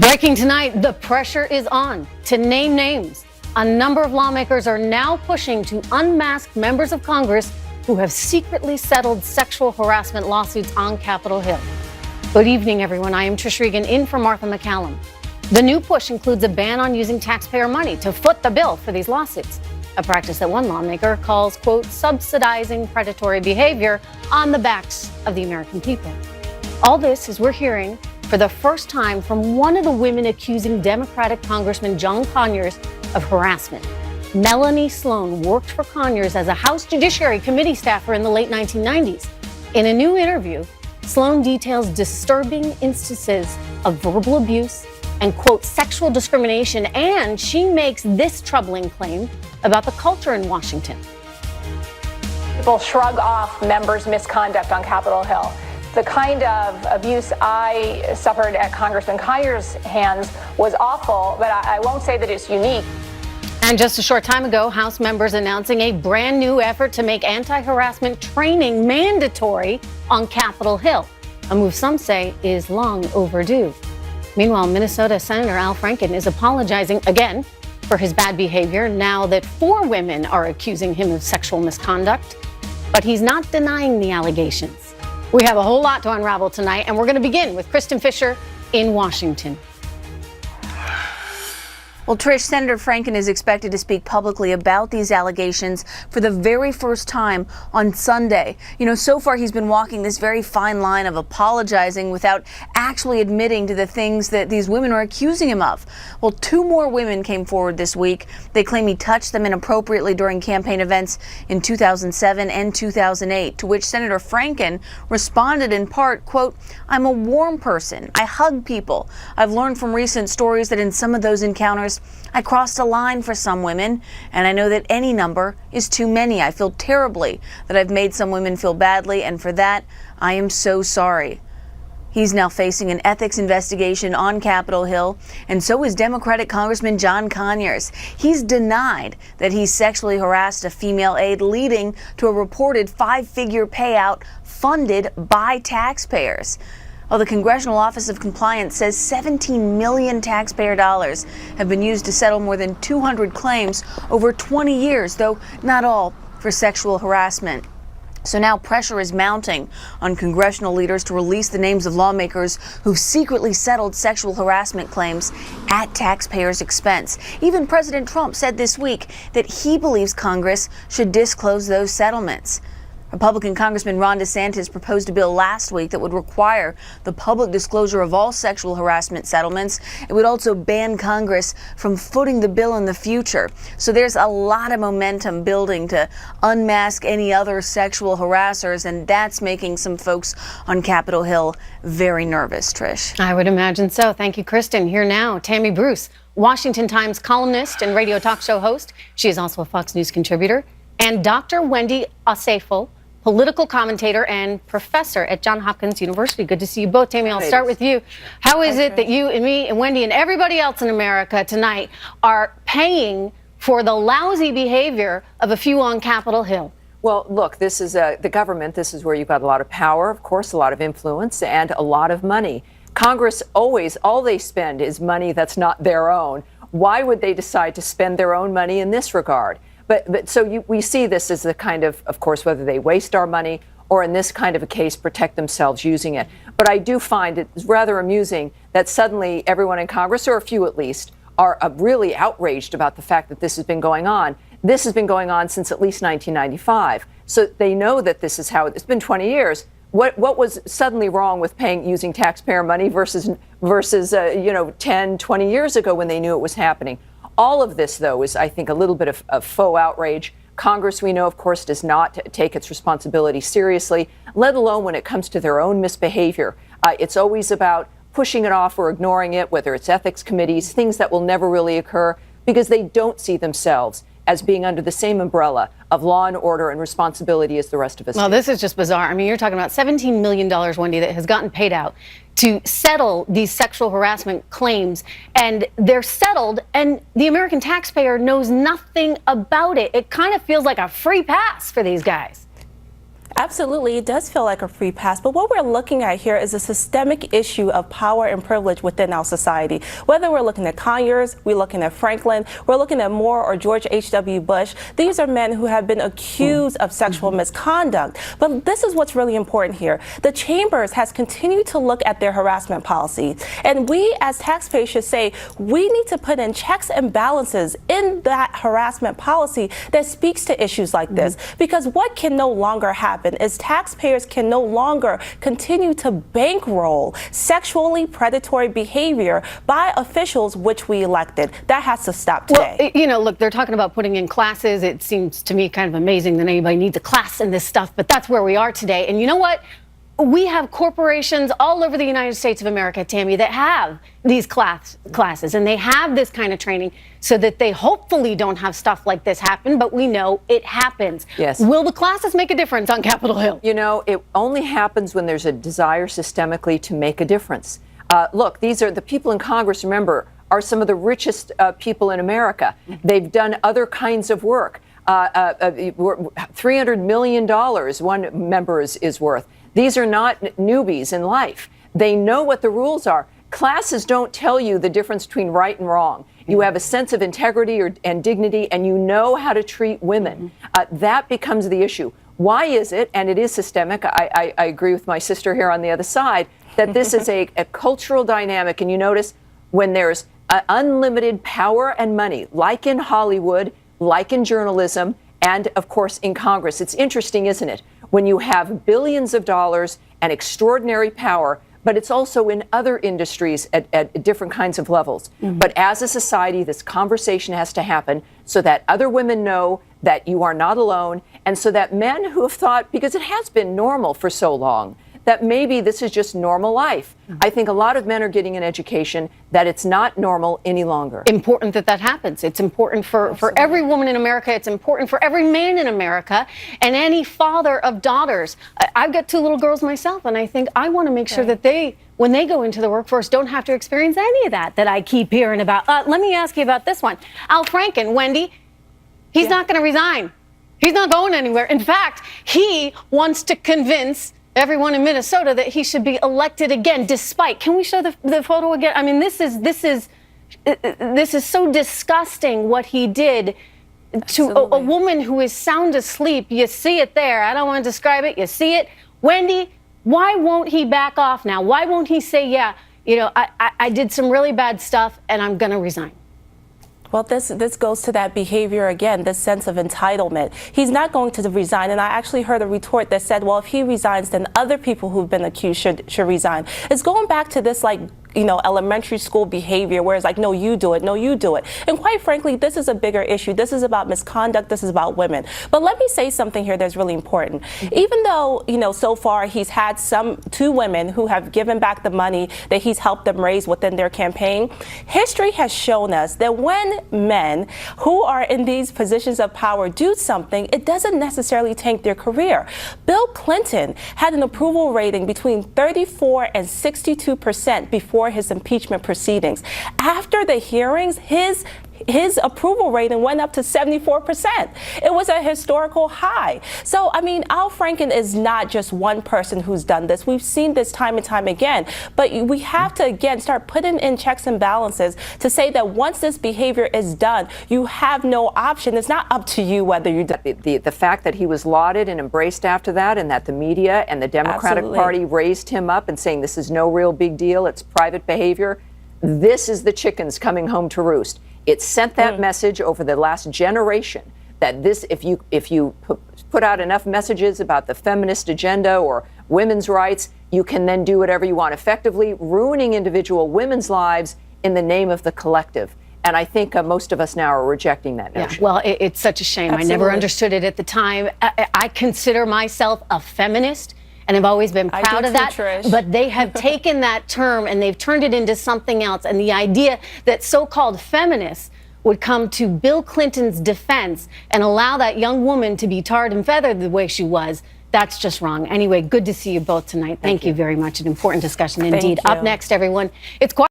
Breaking tonight, the pressure is on to name names. A number of lawmakers are now pushing to unmask members of Congress who have secretly settled sexual harassment lawsuits on Capitol Hill. Good evening, everyone. I am Trish Regan in for Martha McCallum. The new push includes a ban on using taxpayer money to foot the bill for these lawsuits, a practice that one lawmaker calls, quote, subsidizing predatory behavior on the backs of the American people. All this as we're hearing for the first time from one of the women accusing Democratic Congressman John Conyers of harassment. Melanie Sloan worked for Conyers as a House Judiciary Committee staffer in the late 1990s. In a new interview, Sloan details disturbing instances of verbal abuse and, quote, sexual discrimination, and she makes this troubling claim about the culture in Washington. People shrug off members' misconduct on Capitol Hill. The kind of abuse I suffered at Congressman Conyers' hands was awful, but I won't say that it's unique. And just a short time ago, House members announcing a brand new effort to make anti-harassment training mandatory on Capitol Hill, a move some say is long overdue. Meanwhile, Minnesota Senator Al Franken is apologizing again for his bad behavior now that 4 women are accusing him of sexual misconduct, but he's not denying the allegations. We have a whole lot to unravel tonight, and we're going to begin with Kristen Fisher in Washington. Well, Trish, Senator Franken is expected to speak publicly about these allegations for the very first time on Sunday. You know, so far he's been walking this very fine line of apologizing without actually admitting to the things that these women are accusing him of. Well, 2 more women came forward this week. They claim he touched them inappropriately during campaign events in 2007 and 2008, to which Senator Franken responded in part, quote, I'm a warm person. I hug people. I've learned from recent stories that in some of those encounters, I crossed a line for some women, and I know that any number is too many. I feel terribly that I've made some women feel badly, and for that, I am so sorry. He's now facing an ethics investigation on Capitol Hill, and so is Democratic Congressman John Conyers. He's denied that he sexually harassed a female aide, leading to a reported 5-figure payout funded by taxpayers. Well, the Congressional Office of Compliance says 17 million taxpayer dollars have been used to settle more than 200 claims over 20 years, though not all for sexual harassment. So now pressure is mounting on congressional leaders to release the names of lawmakers who've secretly settled sexual harassment claims at taxpayers' expense. Even President Trump said this week that he believes Congress should disclose those settlements. Republican Congressman Ron DeSantis proposed a bill last week that would require the public disclosure of all sexual harassment settlements. It would also ban Congress from footing the bill in the future. So there's a lot of momentum building to unmask any other sexual harassers, and that's making some folks on Capitol Hill very nervous, Trish. I would imagine so. Thank you, Kristen. Here now, Tammy Bruce, Washington Times columnist and radio talk show host. She is also a Fox News contributor. And Dr. Wendy Osefo, political commentator and professor at Johns Hopkins University. Good to see you both. Tammy, I'll start with you. How is it that you and me and Wendy and everybody else in America tonight are paying for the lousy behavior of a few on Capitol Hill? Well, look, this is the government. This is where you've got a lot of power, of course, a lot of influence, and a lot of money. Congress always, all they spend is money that's not their own. Why would they decide to spend their own money in this regard? But so we see this as the kind of course, whether they waste our money or in this kind of a case, protect themselves using it. But I do find it rather amusing that suddenly everyone in Congress, or a few at least, are really outraged about the fact that this has been going on. This has been going on since at least 1995. So they know that this is how it's been 20 years. What was suddenly wrong with using taxpayer money versus 10, 20 years ago when they knew it was happening? All of this, though, is, I think, a little bit of faux outrage. Congress, we know, of course, does not take its responsibility seriously, let alone when it comes to their own misbehavior. It's always about pushing it off or ignoring it, whether it's ethics committees, things that will never really occur, because they don't see themselves as being under the same umbrella of law and order and responsibility as the rest of us. Well, this is just bizarre. I mean, you're talking about $17 million, Wendy, that has gotten paid out to settle these sexual harassment claims, and they're settled, and the American taxpayer knows nothing about it. It kind of feels like a free pass for these guys. Absolutely, it does feel like a free pass, but what we're looking at here is a systemic issue of power and privilege within our society. Whether we're looking at Conyers, we're looking at Franklin, we're looking at Moore or George H.W. Bush, these are men who have been accused of sexual misconduct. But this is what's really important here. The chambers has continued to look at their harassment policy, and we as taxpayers should say we need to put in checks and balances in that harassment policy that speaks to issues like this, because what can no longer happen is taxpayers can no longer continue to bankroll sexually predatory behavior by officials which we elected. That has to stop today. Well, you know, look, they're talking about putting in classes. It seems to me kind of amazing that anybody needs a class in this stuff, but that's where we are today. And you know what? We have corporations all over the United States of America, Tammy, that have these classes, and they have this kind of training so that they hopefully don't have stuff like this happen, but we know it happens. Yes. Will the classes make a difference on Capitol Hill? You know, it only happens when there's a desire systemically to make a difference. Look, these are the people in Congress, remember, are some of the richest people in America. They've done other kinds of work. $300 million one member is worth. These are not newbies in life. They know what the rules are. Classes don't tell you the difference between right and wrong. You have a sense of integrity and dignity, and you know how to treat women. That becomes the issue. Why is it, and it is systemic, I agree with my sister here on the other side, that this is a cultural dynamic, and you notice when there's unlimited power and money, like in Hollywood, like in journalism, and of course in Congress. It's interesting, isn't it? When you have billions of dollars and extraordinary power, but it's also in other industries at different kinds of levels. But as a society, this conversation has to happen so that other women know that you are not alone, and so that men who have thought, because it has been normal for so long, that maybe this is just normal life. I think a lot of men are getting an education that it's not normal any longer. Important that that happens. It's important for every woman in America. It's important for every man in America and any father of daughters. I've got 2 little girls myself, and I think I want to make sure that they, when they go into the workforce, don't have to experience any of that I keep hearing about. Let me ask you about this one. Al Franken, Wendy, he's not going to resign. He's not going anywhere. In fact, he wants to convince everyone in Minnesota that he should be elected again, despite. Can we show the photo again? I mean, this is so disgusting what he did to a woman who is sound asleep. You see it there. I don't want to describe it. You see it. Wendy, why won't he back off now? Why won't he say, yeah, you know, I did some really bad stuff and I'm going to resign? Well, this goes to that behavior again, this sense of entitlement. He's not going to resign, and I actually heard a retort that said, well, if he resigns, then other people who've been accused should resign. It's going back to this, like, you know, elementary school behavior where it's like, no, you do it, no, you do it. And quite frankly, this is a bigger issue. This is about misconduct. This is about women. But let me say something here that's really important. Even though, you know, so far he's had 2 women who have given back the money that he's helped them raise within their campaign, history has shown us that when men who are in these positions of power do something, it doesn't necessarily tank their career. Bill Clinton had an approval rating between 34 and 62% before his impeachment proceedings. After the hearings, his approval rating went up to 74%. It was a historical high. So, I mean, Al Franken is not just one person who's done this. We've seen this time and time again. But we have to, again, start putting in checks and balances to say that once this behavior is done, you have no option. It's not up to you whether you do. The fact that he was lauded and embraced after that, and that the media and the Democratic Party raised him up and saying this is no real big deal, it's private behavior, this is the chickens coming home to roost. It sent that message over the last generation that this, if you put out enough messages about the feminist agenda or women's rights, you can then do whatever you want, effectively ruining individual women's lives in the name of the collective. And I think most of us now are rejecting that notion. Yeah, well, it's such a shame. Absolutely. I never understood it at the time. I consider myself a feminist, and I've always been proud of that. Trish. But they have taken that term and they've turned it into something else. And the idea that so-called feminists would come to Bill Clinton's defense and allow that young woman to be tarred and feathered the way she was, that's just wrong. Anyway, good to see you both tonight. Thank you very much. An important discussion indeed. Up next, everyone, it's